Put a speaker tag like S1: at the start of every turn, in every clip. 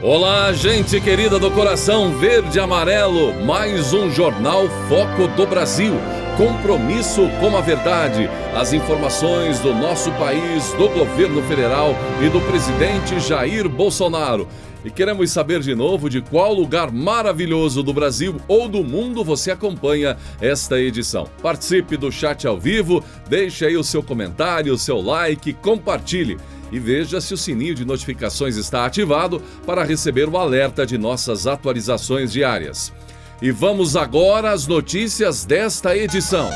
S1: Olá, gente querida do coração verde e amarelo, mais um Jornal Foco do Brasil. Compromisso com a verdade, as informações do nosso país, do governo federal e do presidente Jair Bolsonaro. E queremos saber de novo de qual lugar maravilhoso do Brasil ou do mundo você acompanha esta edição. Participe do chat ao vivo, deixe aí o seu comentário, o seu like, compartilhe. E veja se o sininho de notificações está ativado para receber o alerta de nossas atualizações diárias. E vamos agora às notícias desta edição.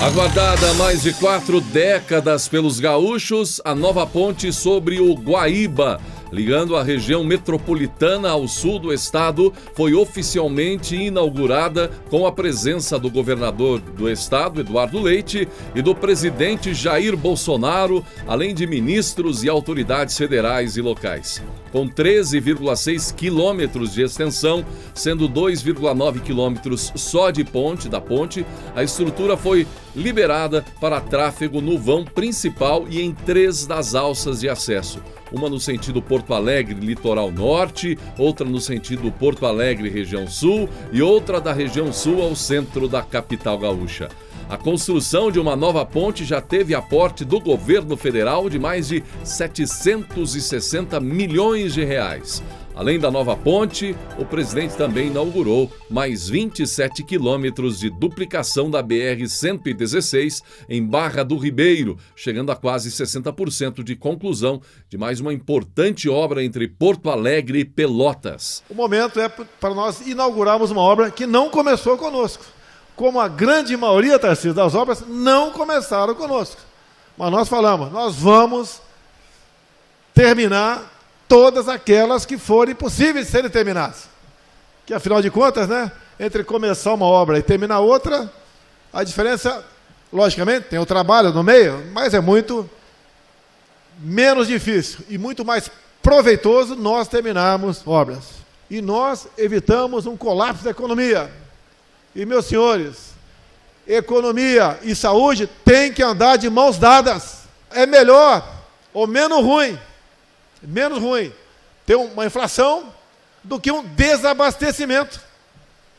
S1: Aguardada há mais de 4 décadas pelos gaúchos, a nova ponte sobre o Guaíba, ligando a região metropolitana ao sul do estado, foi oficialmente inaugurada com a presença do governador do estado, Eduardo Leite, e do presidente Jair Bolsonaro, além de ministros e autoridades federais e locais. Com 13,6 quilômetros de extensão, sendo 2,9 quilômetros só de ponte, a estrutura foi liberada para tráfego no vão principal e em 3 das alças de acesso. Uma no sentido Porto Alegre, litoral norte, outra no sentido Porto Alegre, região sul, e outra da região sul ao centro da capital gaúcha. A construção de uma nova ponte já teve aporte do governo federal de mais de 760 milhões de reais. Além da nova ponte, o presidente também inaugurou mais 27 quilômetros de duplicação da BR-116 em Barra do Ribeiro, chegando a quase 60% de conclusão de mais uma importante obra entre Porto Alegre e Pelotas.
S2: O momento é para nós inaugurarmos uma obra que não começou conosco. Como a grande maioria, Tarcísio, das obras não começaram conosco. Mas nós falamos, nós vamos terminar todas aquelas que forem possíveis de serem terminadas. Que, afinal de contas, entre começar uma obra e terminar outra, a diferença, logicamente, tem o trabalho no meio, mas é muito menos difícil e muito mais proveitoso nós terminarmos obras. E nós evitamos um colapso da economia. E, meus senhores, economia e saúde têm que andar de mãos dadas. É melhor ou menos ruim ter uma inflação do que um desabastecimento.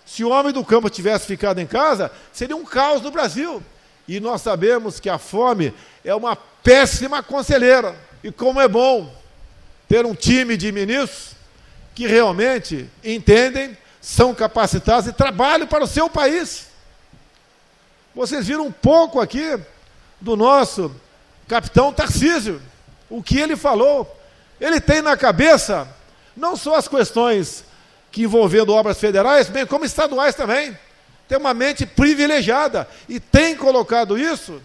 S2: Se o homem do campo tivesse ficado em casa, seria um caos no Brasil. E nós sabemos que a fome é uma péssima conselheira. E como é bom ter um time de ministros que realmente entendem, são capacitados e trabalham para o seu país. Vocês viram um pouco aqui do nosso capitão Tarcísio, o que ele falou. Ele tem na cabeça não só as questões que envolvendo obras federais, bem como estaduais também. Tem uma mente privilegiada e tem colocado isso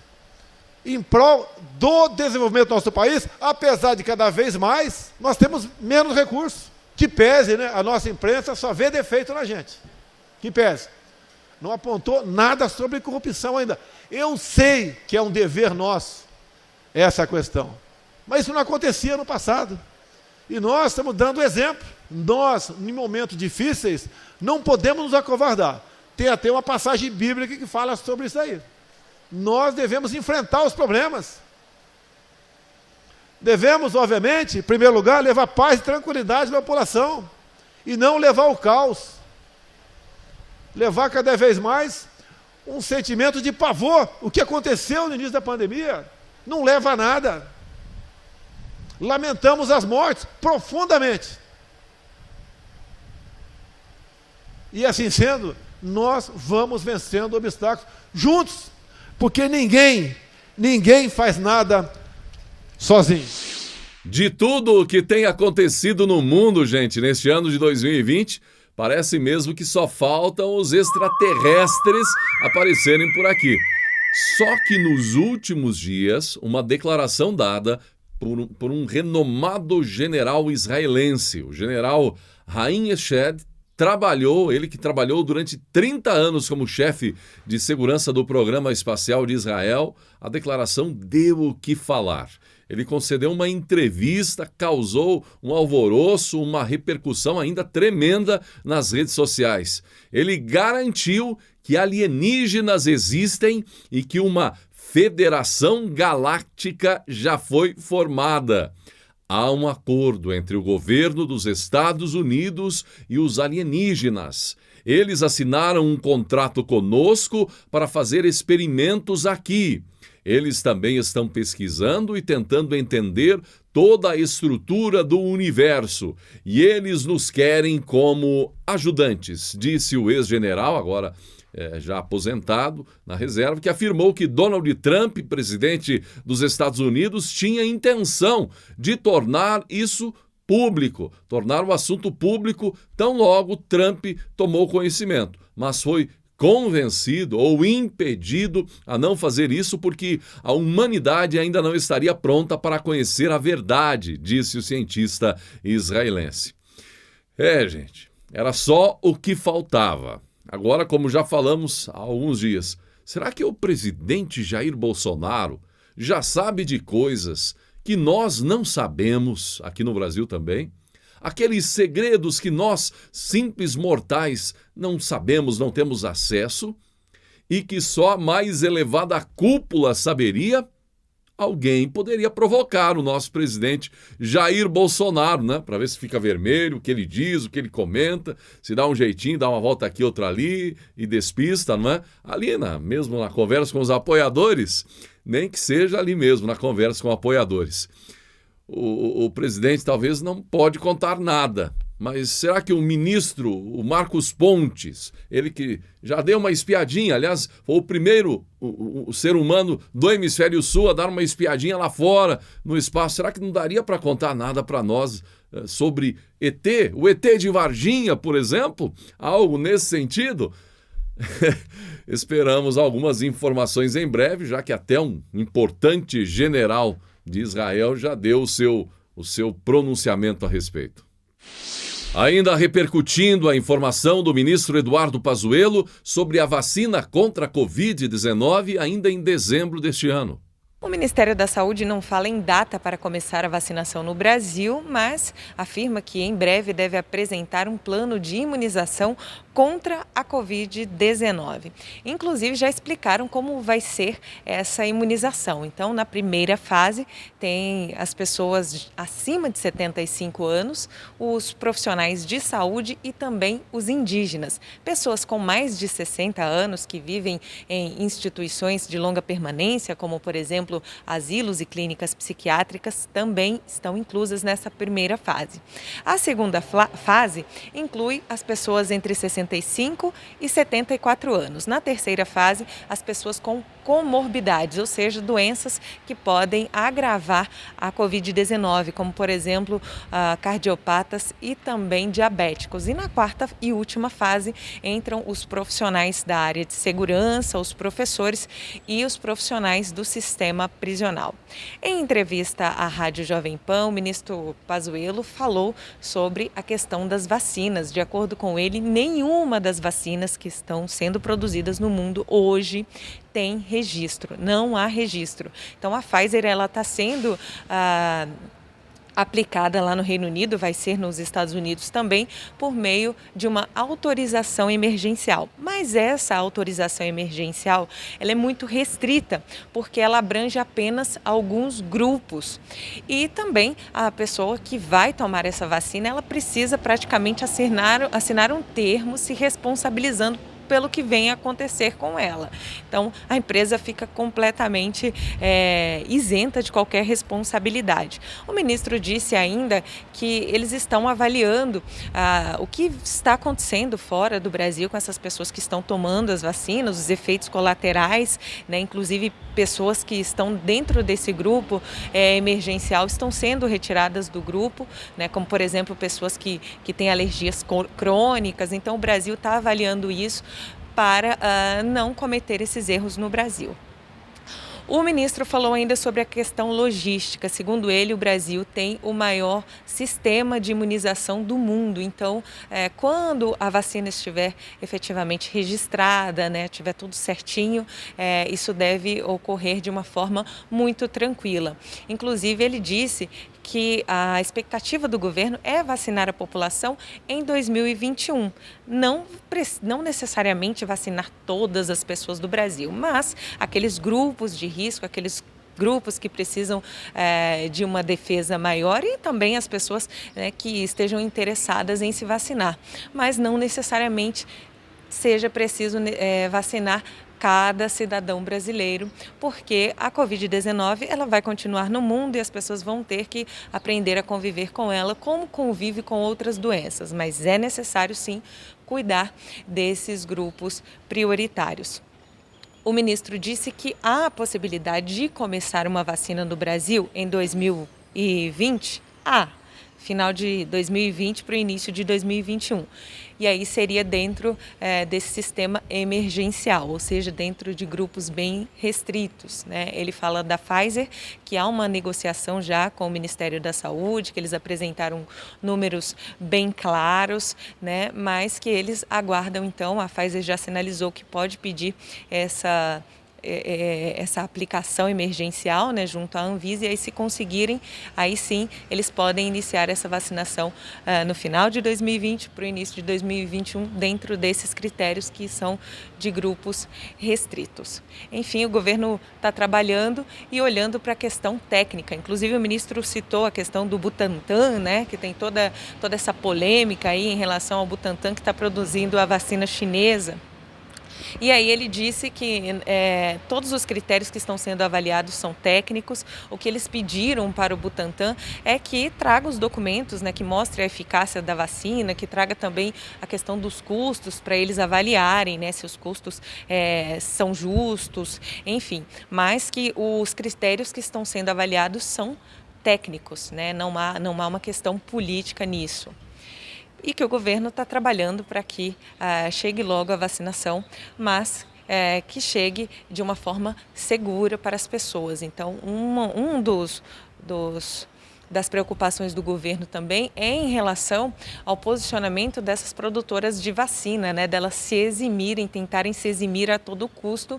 S2: em prol do desenvolvimento do nosso país, apesar de cada vez mais nós temos menos recursos. Que pese, a nossa imprensa só vê defeito na gente. Que pese. Não apontou nada sobre corrupção ainda. Eu sei que é um dever nosso essa questão. Mas isso não acontecia no passado. E nós estamos dando exemplo. Nós, em momentos difíceis, não podemos nos acovardar. Tem até uma passagem bíblica que fala sobre isso aí. Nós devemos enfrentar os problemas. Devemos, obviamente, em primeiro lugar, levar paz e tranquilidade à população. E não levar o caos. Levar cada vez mais um sentimento de pavor. O que aconteceu no início da pandemia não leva a nada. Lamentamos as mortes profundamente. E assim sendo, nós vamos vencendo obstáculos juntos, porque ninguém faz nada sozinho.
S1: De tudo o que tem acontecido no mundo, gente, neste ano de 2020, parece mesmo que só faltam os extraterrestres aparecerem por aqui. Só que nos últimos dias, uma declaração dada por um renomado general israelense, o general Haim Eshed, ele que trabalhou durante 30 anos como chefe de segurança do Programa Espacial de Israel, a declaração deu o que falar. Ele concedeu uma entrevista, causou um alvoroço, uma repercussão ainda tremenda nas redes sociais. Ele garantiu que alienígenas existem e que uma Federação Galáctica já foi formada. Há um acordo entre o governo dos Estados Unidos e os alienígenas. Eles assinaram um contrato conosco para fazer experimentos aqui. Eles também estão pesquisando e tentando entender toda a estrutura do universo. E eles nos querem como ajudantes, disse o ex-general, agora já aposentado na reserva, que afirmou que Donald Trump, presidente dos Estados Unidos, tinha intenção de tornar isso público, tornar o assunto público tão logo Trump tomou conhecimento, mas foi convencido ou impedido a não fazer isso porque a humanidade ainda não estaria pronta para conhecer a verdade, disse o cientista israelense. Gente, era só o que faltava. Agora, como já falamos há alguns dias, será que o presidente Jair Bolsonaro já sabe de coisas que nós não sabemos aqui no Brasil também? Aqueles segredos que nós, simples mortais, não sabemos, não temos acesso e que só a mais elevada cúpula saberia? Alguém poderia provocar o nosso presidente Jair Bolsonaro, né? Para ver se fica vermelho, o que ele diz, o que ele comenta, se dá um jeitinho, dá uma volta aqui, outra ali e despista, não é? Ali, mesmo na conversa com os apoiadores, nem que seja ali mesmo, na conversa com apoiadores. O presidente talvez não pode contar nada, mas será que o ministro, o Marcos Pontes, ele que já deu uma espiadinha, aliás, foi o primeiro o ser humano do hemisfério sul a dar uma espiadinha lá fora, no espaço, será que não daria para contar nada para nós sobre ET? O ET de Varginha, por exemplo? Algo nesse sentido? Esperamos algumas informações em breve, já que até um importante general de Israel já deu o seu pronunciamento a respeito. Ainda repercutindo a informação do ministro Eduardo Pazuello sobre a vacina contra a Covid-19 ainda em dezembro deste ano.
S3: O Ministério da Saúde não fala em data para começar a vacinação no Brasil, mas afirma que em breve deve apresentar um plano de imunização contra a Covid-19. Inclusive, já explicaram como vai ser essa imunização. Então, na primeira fase, tem as pessoas acima de 75 anos, os profissionais de saúde e também os indígenas. Pessoas com mais de 60 anos que vivem em instituições de longa permanência, como, por exemplo, asilos e clínicas psiquiátricas, também estão inclusas nessa primeira fase. A segunda fase inclui as pessoas entre 65 e 74 anos. Na terceira fase, as pessoas com comorbidades, ou seja, doenças que podem agravar a Covid-19, como, por exemplo, cardiopatas e também diabéticos. E na quarta e última fase entram os profissionais da área de segurança, os professores e os profissionais do sistema prisional. Em entrevista à Rádio Jovem Pan, o ministro Pazuello falou sobre a questão das vacinas. De acordo com ele, nenhuma das vacinas que estão sendo produzidas no mundo hoje tem registro, não há registro. Então a Pfizer está sendo aplicada lá no Reino Unido, vai ser nos Estados Unidos também, por meio de uma autorização emergencial. Mas essa autorização emergencial, ela é muito restrita, porque ela abrange apenas alguns grupos. E também a pessoa que vai tomar essa vacina, ela precisa praticamente assinar um termo se responsabilizando pelo que vem a acontecer com ela. Então, a empresa fica completamente isenta de qualquer responsabilidade. O ministro disse ainda que eles estão avaliando o que está acontecendo fora do Brasil com essas pessoas que estão tomando as vacinas, os efeitos colaterais, né? Inclusive pessoas que estão dentro desse grupo emergencial estão sendo retiradas do grupo, né? Como, por exemplo, pessoas que têm alergias crônicas. Então, o Brasil está avaliando isso para não cometer esses erros no Brasil. O ministro falou ainda sobre a questão logística. Segundo ele, o Brasil tem o maior sistema de imunização do mundo. Então, quando a vacina estiver efetivamente registrada, né, tiver tudo certinho, isso deve ocorrer de uma forma muito tranquila. Inclusive, ele disse que a expectativa do governo é vacinar a população em 2021. Não necessariamente vacinar todas as pessoas do Brasil, mas aqueles grupos de risco, aqueles grupos que precisam de uma defesa maior e também as pessoas, né, que estejam interessadas em se vacinar. Mas não necessariamente seja preciso vacinar cada cidadão brasileiro, porque a Covid-19 ela vai continuar no mundo e as pessoas vão ter que aprender a conviver com ela como convive com outras doenças, mas é necessário sim cuidar desses grupos prioritários. O ministro disse que há a possibilidade de começar uma vacina no Brasil em 2020, final de 2020 para o início de 2021. E aí seria dentro desse sistema emergencial, ou seja, dentro de grupos bem restritos, né? Ele fala da Pfizer, que há uma negociação já com o Ministério da Saúde, que eles apresentaram números bem claros, né? Mas que eles aguardam, então, a Pfizer já sinalizou que pode pedir essa aplicação emergencial, né, junto à Anvisa, e aí se conseguirem, aí sim eles podem iniciar essa vacinação no final de 2020 para o início de 2021, dentro desses critérios que são de grupos restritos. Enfim, o governo está trabalhando e olhando para a questão técnica. Inclusive o ministro citou a questão do Butantan, né, que tem toda essa polêmica aí em relação ao Butantan, que está produzindo a vacina chinesa. E aí ele disse que todos os critérios que estão sendo avaliados são técnicos. O que eles pediram para o Butantan é que traga os documentos, né, que mostrem a eficácia da vacina, que traga também a questão dos custos para eles avaliarem, né, se os custos são justos, enfim. Mas que os critérios que estão sendo avaliados são técnicos, né, não há uma questão política nisso. E que o governo está trabalhando para que chegue logo a vacinação, mas que chegue de uma forma segura para as pessoas. Então, das preocupações do governo também é em relação ao posicionamento dessas produtoras de vacina, né, delas se eximirem, tentarem se eximir a todo custo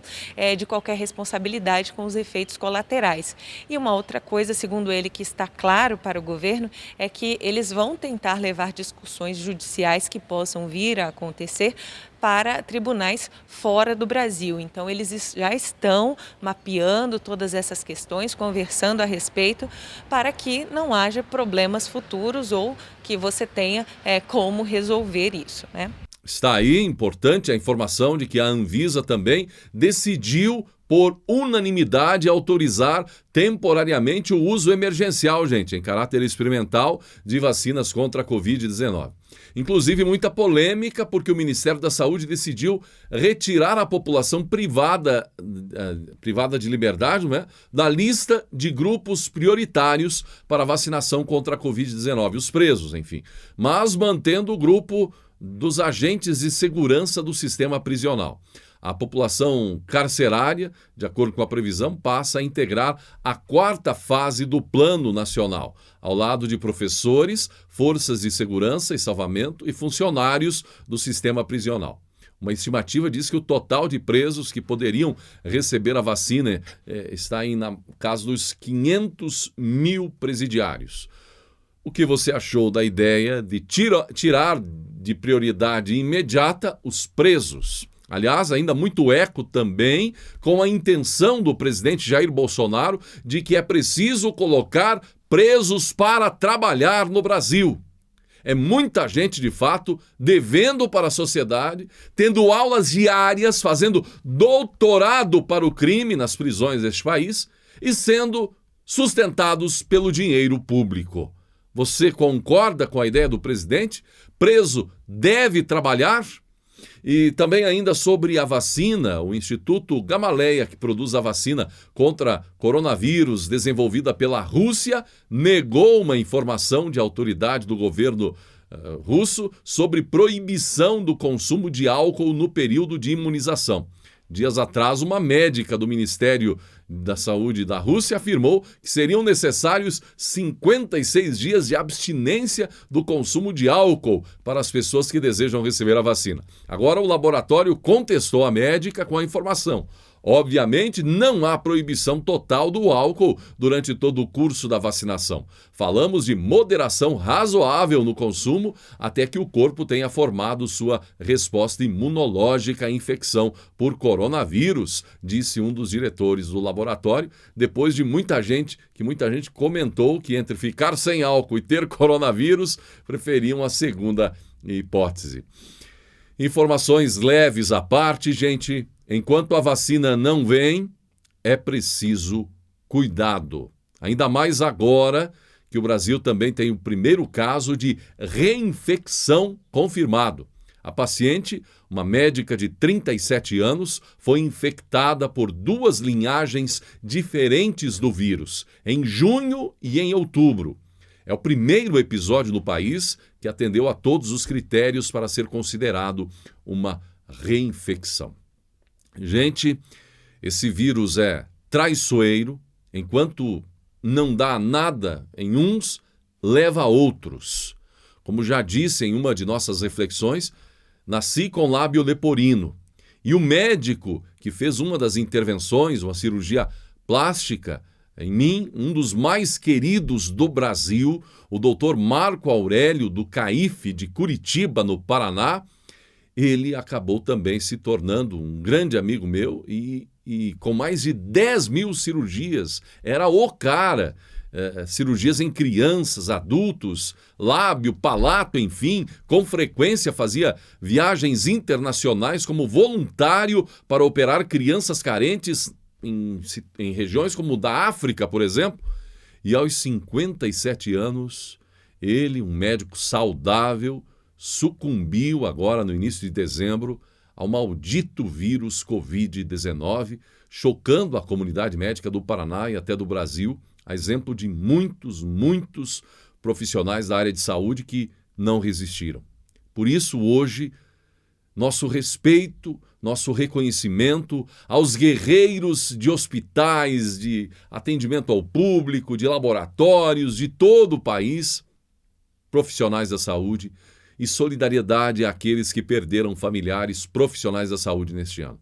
S3: de qualquer responsabilidade com os efeitos colaterais. E uma outra coisa, segundo ele, que está claro para o governo, é que eles vão tentar levar discussões judiciais que possam vir a acontecer para tribunais fora do Brasil. Então, eles já estão mapeando todas essas questões, conversando a respeito, para que não haja problemas futuros ou que você tenha como resolver isso, né?
S1: Está aí importante a informação de que a Anvisa também decidiu por unanimidade autorizar temporariamente o uso emergencial, gente, em caráter experimental de vacinas contra a Covid-19. Inclusive muita polêmica porque o Ministério da Saúde decidiu retirar a população privada de liberdade, né, da lista de grupos prioritários para vacinação contra a Covid-19, os presos, enfim, mas mantendo o grupo dos agentes de segurança do sistema prisional. A população carcerária, de acordo com a previsão, passa a integrar a 4ª fase do Plano Nacional, ao lado de professores, forças de segurança e salvamento e funcionários do sistema prisional. Uma estimativa diz que o total de presos que poderiam receber a vacina está no caso dos 500 mil presidiários. O que você achou da ideia de tirar de prioridade imediata os presos? Aliás, ainda muito eco também com a intenção do presidente Jair Bolsonaro de que é preciso colocar presos para trabalhar no Brasil. É muita gente, de fato, devendo para a sociedade, tendo aulas diárias, fazendo doutorado para o crime nas prisões deste país e sendo sustentados pelo dinheiro público. Você concorda com a ideia do presidente? Preso deve trabalhar? E também ainda sobre a vacina, o Instituto Gamaleya, que produz a vacina contra coronavírus desenvolvida pela Rússia, negou uma informação de autoridade do governo russo sobre proibição do consumo de álcool no período de imunização. Dias atrás, uma médica do Ministério da Saúde da Rússia afirmou que seriam necessários 56 dias de abstinência do consumo de álcool para as pessoas que desejam receber a vacina. Agora, o laboratório contestou a médica com a informação. Obviamente, não há proibição total do álcool durante todo o curso da vacinação. Falamos de moderação razoável no consumo até que o corpo tenha formado sua resposta imunológica à infecção por coronavírus, disse um dos diretores do laboratório, depois de muita gente comentou que entre ficar sem álcool e ter coronavírus, preferiam a segunda hipótese. Informações leves à parte, gente. Enquanto a vacina não vem, é preciso cuidado. Ainda mais agora que o Brasil também tem o primeiro caso de reinfecção confirmado. A paciente, uma médica de 37 anos, foi infectada por 2 linhagens diferentes do vírus, em junho e em outubro. É o primeiro episódio no país que atendeu a todos os critérios para ser considerado uma reinfecção. Gente, esse vírus é traiçoeiro, enquanto não dá nada em uns, leva a outros. Como já disse em uma de nossas reflexões, nasci com lábio leporino. E o médico que fez uma das intervenções, uma cirurgia plástica, em mim, um dos mais queridos do Brasil, o Dr. Marco Aurélio do CAIF de Curitiba, no Paraná, ele acabou também se tornando um grande amigo meu e com mais de 10 mil cirurgias. Era o cara. Cirurgias em crianças, adultos, lábio, palato, enfim. Com frequência fazia viagens internacionais como voluntário para operar crianças carentes em regiões como da África, por exemplo. E aos 57 anos, ele, um médico saudável, sucumbiu agora no início de dezembro ao maldito vírus Covid-19, chocando a comunidade médica do Paraná e até do Brasil, a exemplo de muitos profissionais da área de saúde que não resistiram. Por isso, hoje, nosso respeito, nosso reconhecimento aos guerreiros de hospitais, de atendimento ao público, de laboratórios, de todo o país, profissionais da saúde, e solidariedade àqueles que perderam familiares profissionais da saúde neste ano.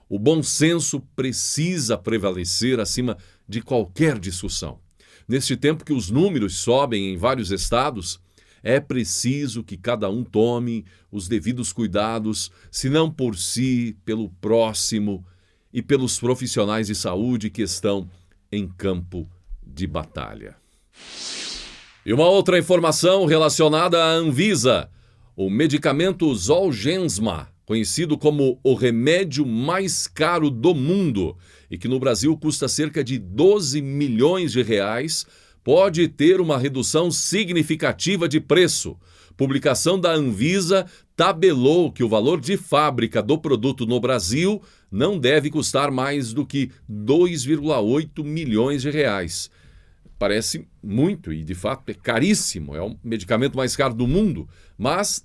S1: O bom senso precisa prevalecer acima de qualquer discussão. Neste tempo que os números sobem em vários estados, é preciso que cada um tome os devidos cuidados, se não por si, pelo próximo e pelos profissionais de saúde que estão em campo de batalha. E uma outra informação relacionada à Anvisa. O medicamento Zolgensma, conhecido como o remédio mais caro do mundo e que no Brasil custa cerca de 12 milhões de reais, pode ter uma redução significativa de preço. Publicação da Anvisa tabelou que o valor de fábrica do produto no Brasil não deve custar mais do que 2,8 milhões de reais. Parece muito e, de fato, é caríssimo, é o medicamento mais caro do mundo, mas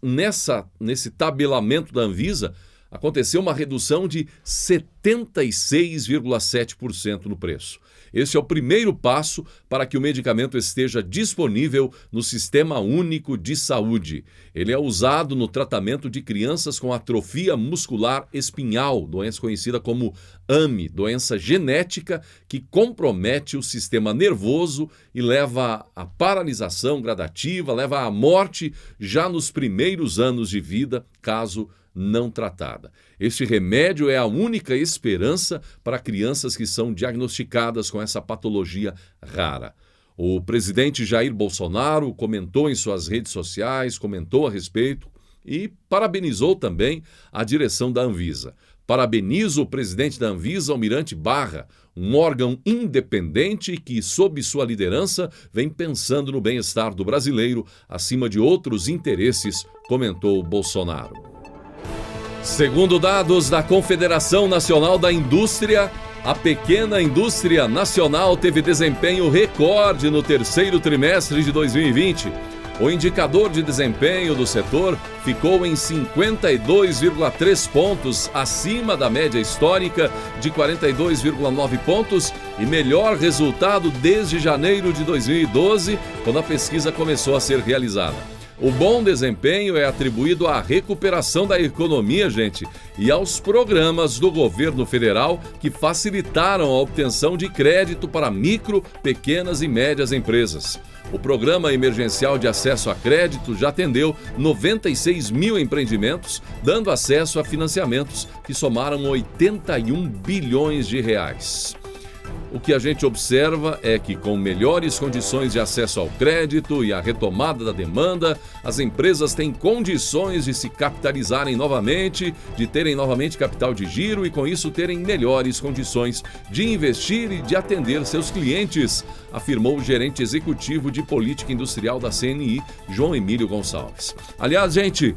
S1: nesse tabelamento da Anvisa aconteceu uma redução de 76,7% no preço. Este é o primeiro passo para que o medicamento esteja disponível no Sistema Único de Saúde. Ele é usado no tratamento de crianças com atrofia muscular espinhal, doença conhecida como AME, doença genética que compromete o sistema nervoso e leva à paralisação gradativa, leva à morte já nos primeiros anos de vida, caso não tratada. Este remédio é a única esperança para crianças que são diagnosticadas com essa patologia rara. O presidente Jair Bolsonaro comentou em suas redes sociais, comentou a respeito e parabenizou também a direção da Anvisa. Parabenizo o presidente da Anvisa, Almirante Barra, um órgão independente que, sob sua liderança, vem pensando no bem-estar do brasileiro acima de outros interesses, comentou Bolsonaro. Segundo dados da Confederação Nacional da Indústria, a pequena indústria nacional teve desempenho recorde no terceiro trimestre de 2020. O indicador de desempenho do setor ficou em 52,3 pontos acima da média histórica de 42,9 pontos e melhor resultado desde janeiro de 2012, quando a pesquisa começou a ser realizada. O bom desempenho é atribuído à recuperação da economia, gente, e aos programas do governo federal que facilitaram a obtenção de crédito para micro, pequenas e médias empresas. O Programa Emergencial de Acesso a Crédito já atendeu 96 mil empreendimentos, dando acesso a financiamentos que somaram 81 bilhões de reais. O que a gente observa é que, com melhores condições de acesso ao crédito e a retomada da demanda, as empresas têm condições de se capitalizarem novamente, de terem novamente capital de giro e, com isso, terem melhores condições de investir e de atender seus clientes, afirmou o gerente executivo de política industrial da CNI, João Emílio Gonçalves. Aliás, gente,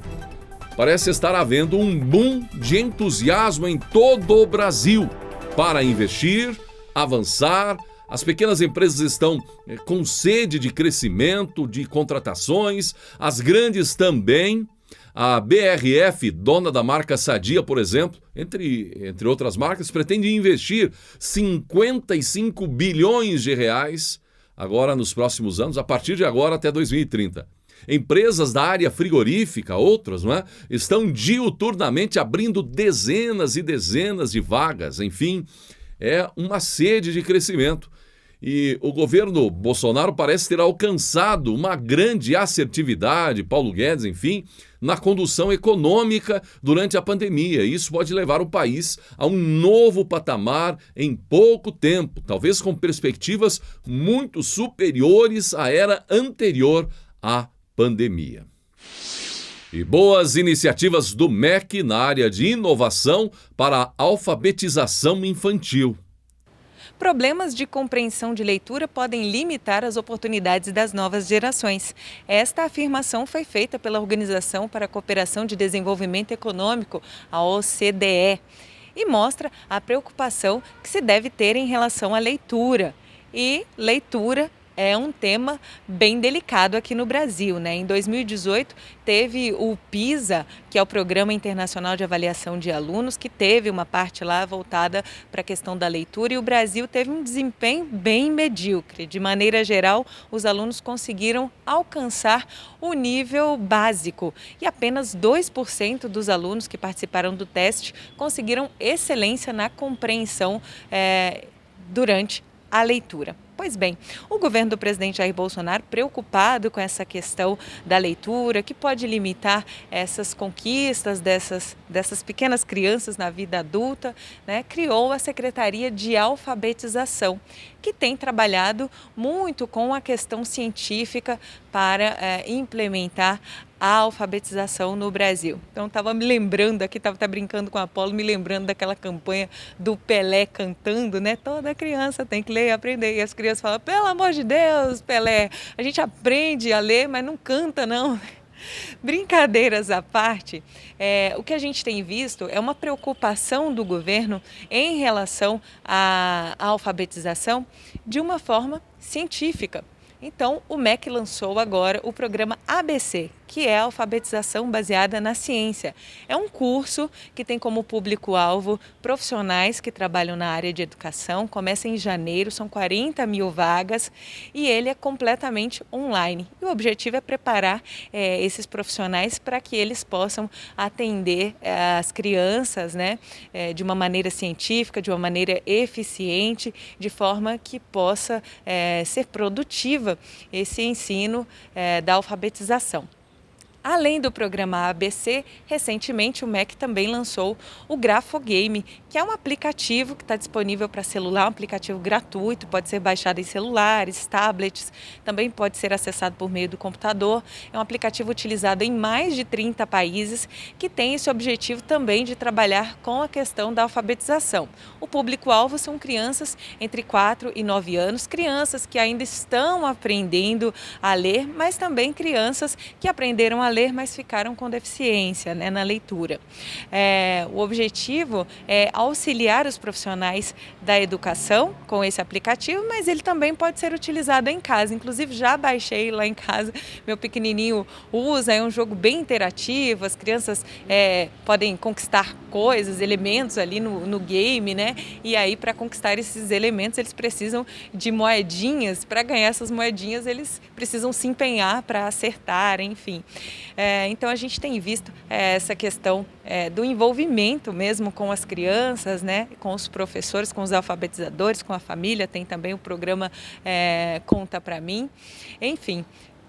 S1: parece estar havendo um boom de entusiasmo em todo o Brasil para investir, avançar. As pequenas empresas estão com sede de crescimento, de contratações, as grandes também. A BRF, dona da marca Sadia, por exemplo, entre outras marcas, pretende investir 55 bilhões de reais agora nos próximos anos, a partir de agora até 2030. Empresas da área frigorífica, outras, não é? Estão diuturnamente abrindo dezenas e dezenas de vagas, enfim. É uma sede de crescimento. E o governo Bolsonaro parece ter alcançado uma grande assertividade, Paulo Guedes, enfim, na condução econômica durante a pandemia. Isso pode levar o país a um novo patamar em pouco tempo, talvez com perspectivas muito superiores à era anterior à pandemia. E boas iniciativas do MEC na área de inovação para a alfabetização infantil.
S3: Problemas de compreensão de leitura podem limitar as oportunidades das novas gerações. Esta afirmação foi feita pela Organização para a Cooperação de Desenvolvimento Econômico, a OCDE, e mostra a preocupação que se deve ter em relação à leitura. E leitura é um tema bem delicado aqui no Brasil, né? Em 2018, teve o PISA, que é o Programa Internacional de Avaliação de Alunos, que teve uma parte lá voltada para a questão da leitura, e o Brasil teve um desempenho bem medíocre. De maneira geral, os alunos conseguiram alcançar o nível básico e apenas 2% dos alunos que participaram do teste conseguiram excelência na compreensão durante a leitura. Pois bem, o governo do presidente Jair Bolsonaro, preocupado com essa questão da leitura, que pode limitar essas conquistas dessas pequenas crianças na vida adulta, né, criou a Secretaria de Alfabetização, que tem trabalhado muito com a questão científica para implementar a alfabetização no Brasil. Então, estava me lembrando aqui, estava brincando com a Apolo, me lembrando daquela campanha do Pelé cantando, né? Toda criança tem que ler e aprender. E as crianças falam, pelo amor de Deus, Pelé, a gente aprende a ler, mas não canta, não. Brincadeiras à parte, o que a gente tem visto é uma preocupação do governo em relação à alfabetização de uma forma científica. Então, o MEC lançou agora o programa ABC, que é a alfabetização baseada na ciência. É um curso que tem como público-alvo profissionais que trabalham na área de educação. Começa em janeiro, são 40 mil vagas e ele é completamente online. E o objetivo é preparar esses profissionais para que eles possam atender as crianças, né, de uma maneira científica, de uma maneira eficiente, de forma que possa ser produtiva esse ensino da alfabetização. Além do programa ABC, recentemente o MEC também lançou o Grafogame, que é um aplicativo que está disponível para celular, um aplicativo gratuito, pode ser baixado em celulares, tablets, também pode ser acessado por meio do computador. É um aplicativo utilizado em mais de 30 países, que tem esse objetivo também de trabalhar com a questão da alfabetização. O público-alvo são crianças entre 4 e 9 anos, crianças que ainda estão aprendendo a ler, mas também crianças que aprenderam a ler, mas ficaram com deficiência, né, na leitura. O objetivo é auxiliar os profissionais da educação com esse aplicativo, mas ele também pode ser utilizado em casa. Inclusive, já baixei lá em casa, meu pequenininho usa, é um jogo bem interativo, as crianças podem conquistar coisas, elementos ali no game, né? E aí, para conquistar esses elementos, eles precisam de moedinhas. Para ganhar essas moedinhas, eles precisam se empenhar para acertar, enfim. Então, a gente tem visto essa questão do envolvimento mesmo com as crianças, né? Com os professores, com os alfabetizadores, com a família. Tem também o programa Conta Pra Mim. Enfim,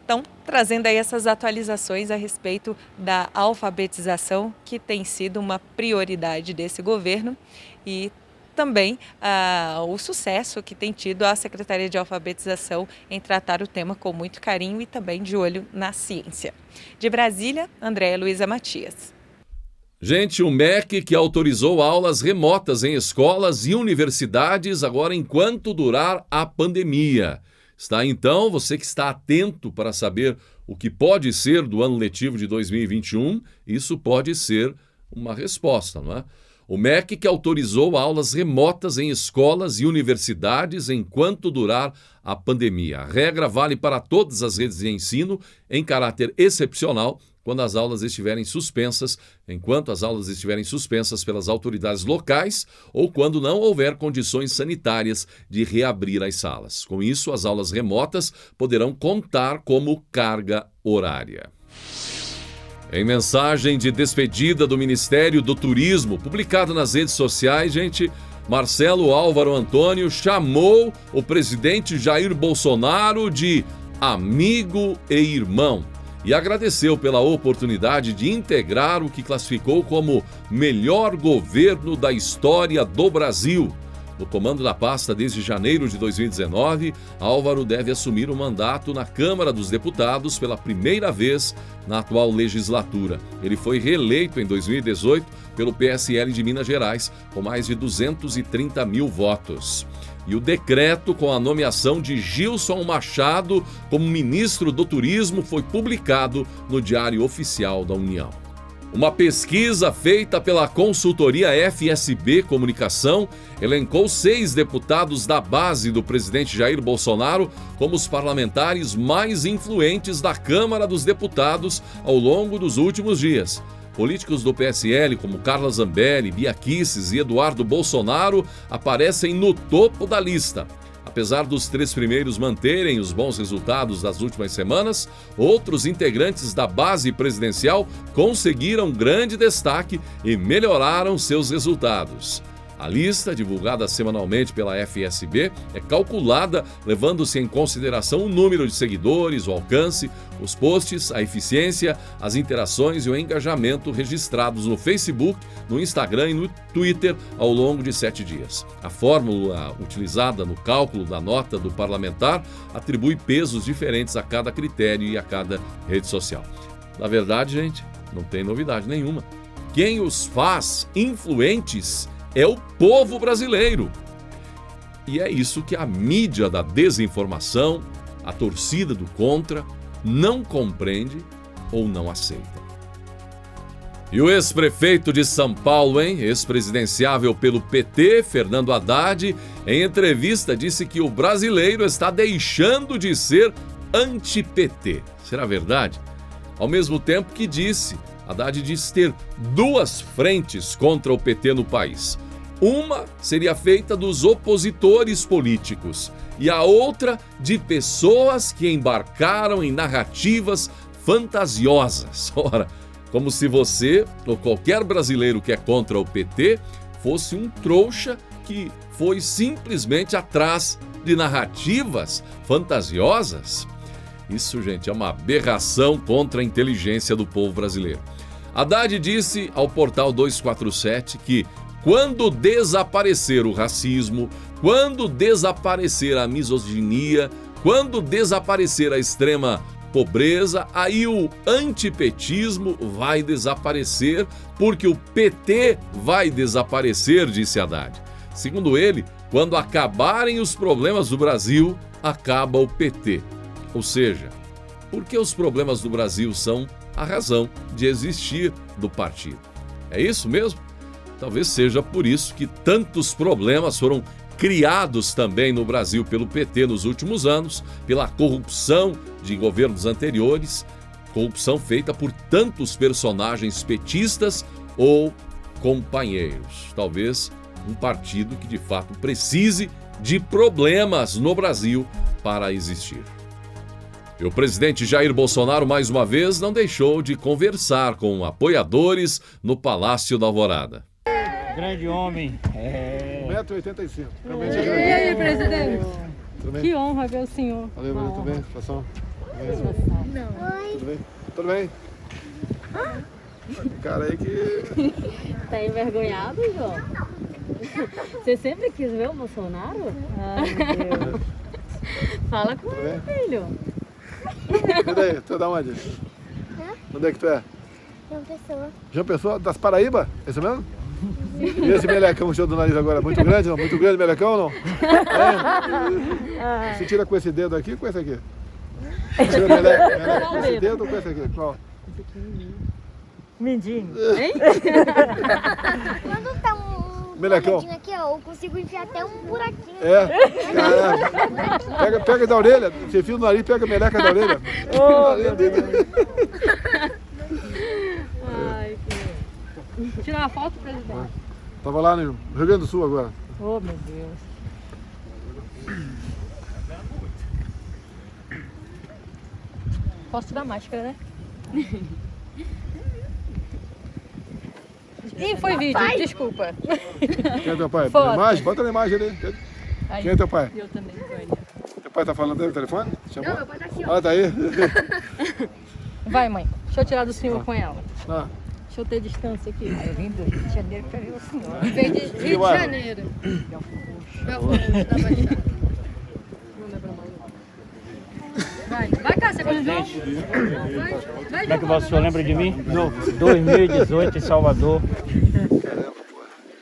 S3: então, trazendo aí essas atualizações a respeito da alfabetização, que tem sido uma prioridade desse governo, e também o sucesso que tem tido a Secretaria de Alfabetização em tratar o tema com muito carinho e também de olho na ciência. De Brasília, Andréa Luiza Matias.
S1: Gente, o MEC que autorizou aulas remotas em escolas e universidades agora enquanto durar a pandemia. Está então, você que está atento para saber o que pode ser do ano letivo de 2021, isso pode ser uma resposta, não é? O MEC que autorizou aulas remotas em escolas e universidades enquanto durar a pandemia. A regra vale para todas as redes de ensino em caráter excepcional, quando as aulas estiverem suspensas, enquanto as aulas estiverem suspensas pelas autoridades locais ou quando não houver condições sanitárias de reabrir as salas. Com isso, as aulas remotas poderão contar como carga horária. Em mensagem de despedida do Ministério do Turismo, publicada nas redes sociais, Marcelo Álvaro Antônio chamou o presidente Jair Bolsonaro de amigo e irmão e agradeceu pela oportunidade de integrar o que classificou como melhor governo da história do Brasil. No comando da pasta desde janeiro de 2019, Álvaro deve assumir o mandato na Câmara dos Deputados pela primeira vez na atual legislatura. Ele foi reeleito em 2018 pelo PSL de Minas Gerais, com mais de 230 mil votos. E o decreto com a nomeação de Gilson Machado como ministro do Turismo foi publicado no Diário Oficial da União. Uma pesquisa feita pela consultoria FSB Comunicação elencou 6 deputados da base do presidente Jair Bolsonaro como os parlamentares mais influentes da Câmara dos Deputados ao longo dos últimos dias. Políticos do PSL como Carla Zambelli, Bia Kicis e Eduardo Bolsonaro aparecem no topo da lista. Apesar dos 3 primeiros manterem os bons resultados das últimas semanas, outros integrantes da base presidencial conseguiram grande destaque e melhoraram seus resultados. A lista, divulgada semanalmente pela FSB, é calculada levando-se em consideração o número de seguidores, o alcance, os posts, a eficiência, as interações e o engajamento registrados no Facebook, no Instagram e no Twitter ao longo de 7 dias. A fórmula utilizada no cálculo da nota do parlamentar atribui pesos diferentes a cada critério e a cada rede social. Na verdade, não tem novidade nenhuma. Quem os faz influentes é o povo brasileiro. E é isso que a mídia da desinformação, a torcida do contra, não compreende ou não aceita. E o ex-prefeito de São Paulo, ex-presidenciável pelo PT, Fernando Haddad, em entrevista disse que o brasileiro está deixando de ser anti-PT. Será verdade? Ao mesmo tempo que Haddad disse ter 2 frentes contra o PT no país. Uma seria feita dos opositores políticos e a outra de pessoas que embarcaram em narrativas fantasiosas. Ora, como se você ou qualquer brasileiro que é contra o PT fosse um trouxa que foi simplesmente atrás de narrativas fantasiosas. Isso, é uma aberração contra a inteligência do povo brasileiro. Haddad disse ao Portal 247 que quando desaparecer o racismo, quando desaparecer a misoginia, quando desaparecer a extrema pobreza, aí o antipetismo vai desaparecer, porque o PT vai desaparecer, disse Haddad. Segundo ele, quando acabarem os problemas do Brasil, acaba o PT. Ou seja, porque os problemas do Brasil são a razão de existir do partido. É isso mesmo? Talvez seja por isso que tantos problemas foram criados também no Brasil pelo PT nos últimos anos, pela corrupção de governos anteriores, corrupção feita por tantos personagens petistas ou companheiros. Talvez um partido que de fato precise de problemas no Brasil para existir. E o presidente Jair Bolsonaro, mais uma vez, não deixou de conversar com apoiadores no Palácio da Alvorada.
S4: Grande homem.
S2: 1,85 m.
S5: E aí, presidente?
S2: Tudo bem?
S5: Que honra ver o senhor.
S2: Valeu, Maria, tudo bem? Situação?
S5: Não.
S2: Tudo bem? Tudo bem? Cara aí que...
S6: Tá envergonhado, João? Você sempre quis ver o Bolsonaro?
S5: Ai, meu Deus.
S6: Fala com ele, filho.
S2: E daí? Tu é da onde? Onde é que tu é?
S7: João Pessoa.
S2: João Pessoa, das Paraíba? É isso mesmo? E esse melecão show do nariz agora? Muito grande, não? Muito grande melecão, não? É? Você tira com esse dedo aqui ou com esse aqui? Você tira meleca com esse dedo ou com esse aqui? Qual?
S5: Mindinho.
S6: Hein?
S7: Quando tá um
S2: Melecão.
S7: quadradinho aqui, ó, eu consigo enfiar até um buraquinho.
S2: É? Caraca. Pega da orelha. Você enfia no nariz, pega a meleca da orelha.
S5: Oh, meu Deus.
S6: Ai, que...
S5: Tirar uma foto, presidente?
S2: Tava lá no Rio Grande do Sul agora.
S5: Oh, meu Deus. Posso tirar a máscara, né? Ih, foi vídeo, desculpa.
S2: Quem é teu pai?
S5: Foto.
S2: Na imagem? Bota na imagem ali. Quem é teu pai?
S5: Eu também, Vânia.
S2: Teu pai tá falando aí no telefone? Chamou?
S7: Não, meu pai tá aqui, ó.
S2: Ah, tá aí?
S5: Vai, mãe. Deixa eu tirar do senhor com ela.
S2: Ah,
S5: Deixa eu ter distância aqui.
S8: Eu vim do Rio de Janeiro para ver o senhor.
S5: Veio de Rio de
S2: bairro?
S5: Janeiro. Belfort, da Baixada. Vai cá, você convidou?
S4: Como é que o senhor lembra de mim? Não. 2018 em Salvador.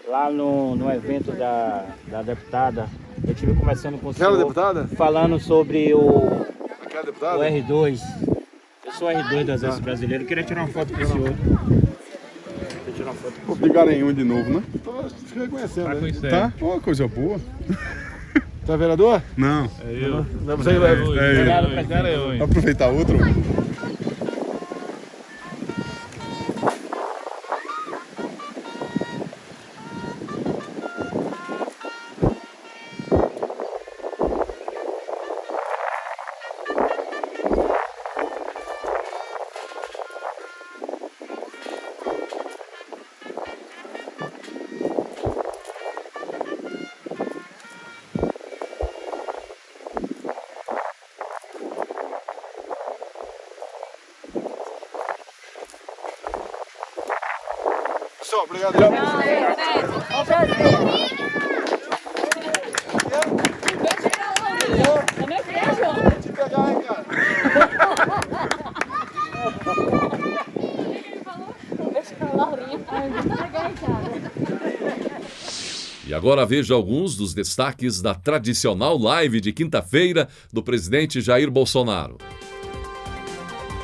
S4: Lá no evento da deputada. Eu estive conversando com o senhor.
S2: Aquela deputada?
S4: Falando sobre o
S2: Aquela deputada?
S4: R2. Eu sou R2 do Exército Brasileiro. Eu queria tirar uma foto com o senhor. Queria tirar uma foto com o senhor.
S9: De Garanhuns de novo, né?
S2: Tô te reconhecendo, né?
S9: Tá? Ó, coisa boa.
S2: Tu é vereador?
S9: Não.
S2: Não, você é
S4: Obrigado, presidente.
S9: Vou aproveitar outro.
S2: Pessoal, obrigado. Te pegar, hein, cara?
S1: E agora veja alguns dos destaques da tradicional live de quinta-feira do presidente Jair Bolsonaro.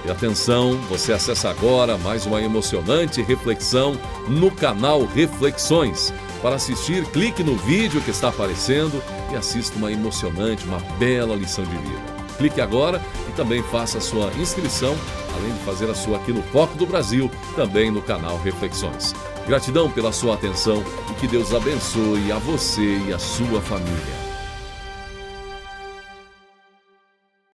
S1: E atenção, você acessa agora mais uma emocionante reflexão no canal Reflexões. Para assistir, clique no vídeo que está aparecendo e assista uma emocionante, uma bela lição de vida. Clique agora e também faça a sua inscrição, além de fazer a sua aqui no Foco do Brasil, também no canal Reflexões. Gratidão pela sua atenção e que Deus abençoe a você e a sua família.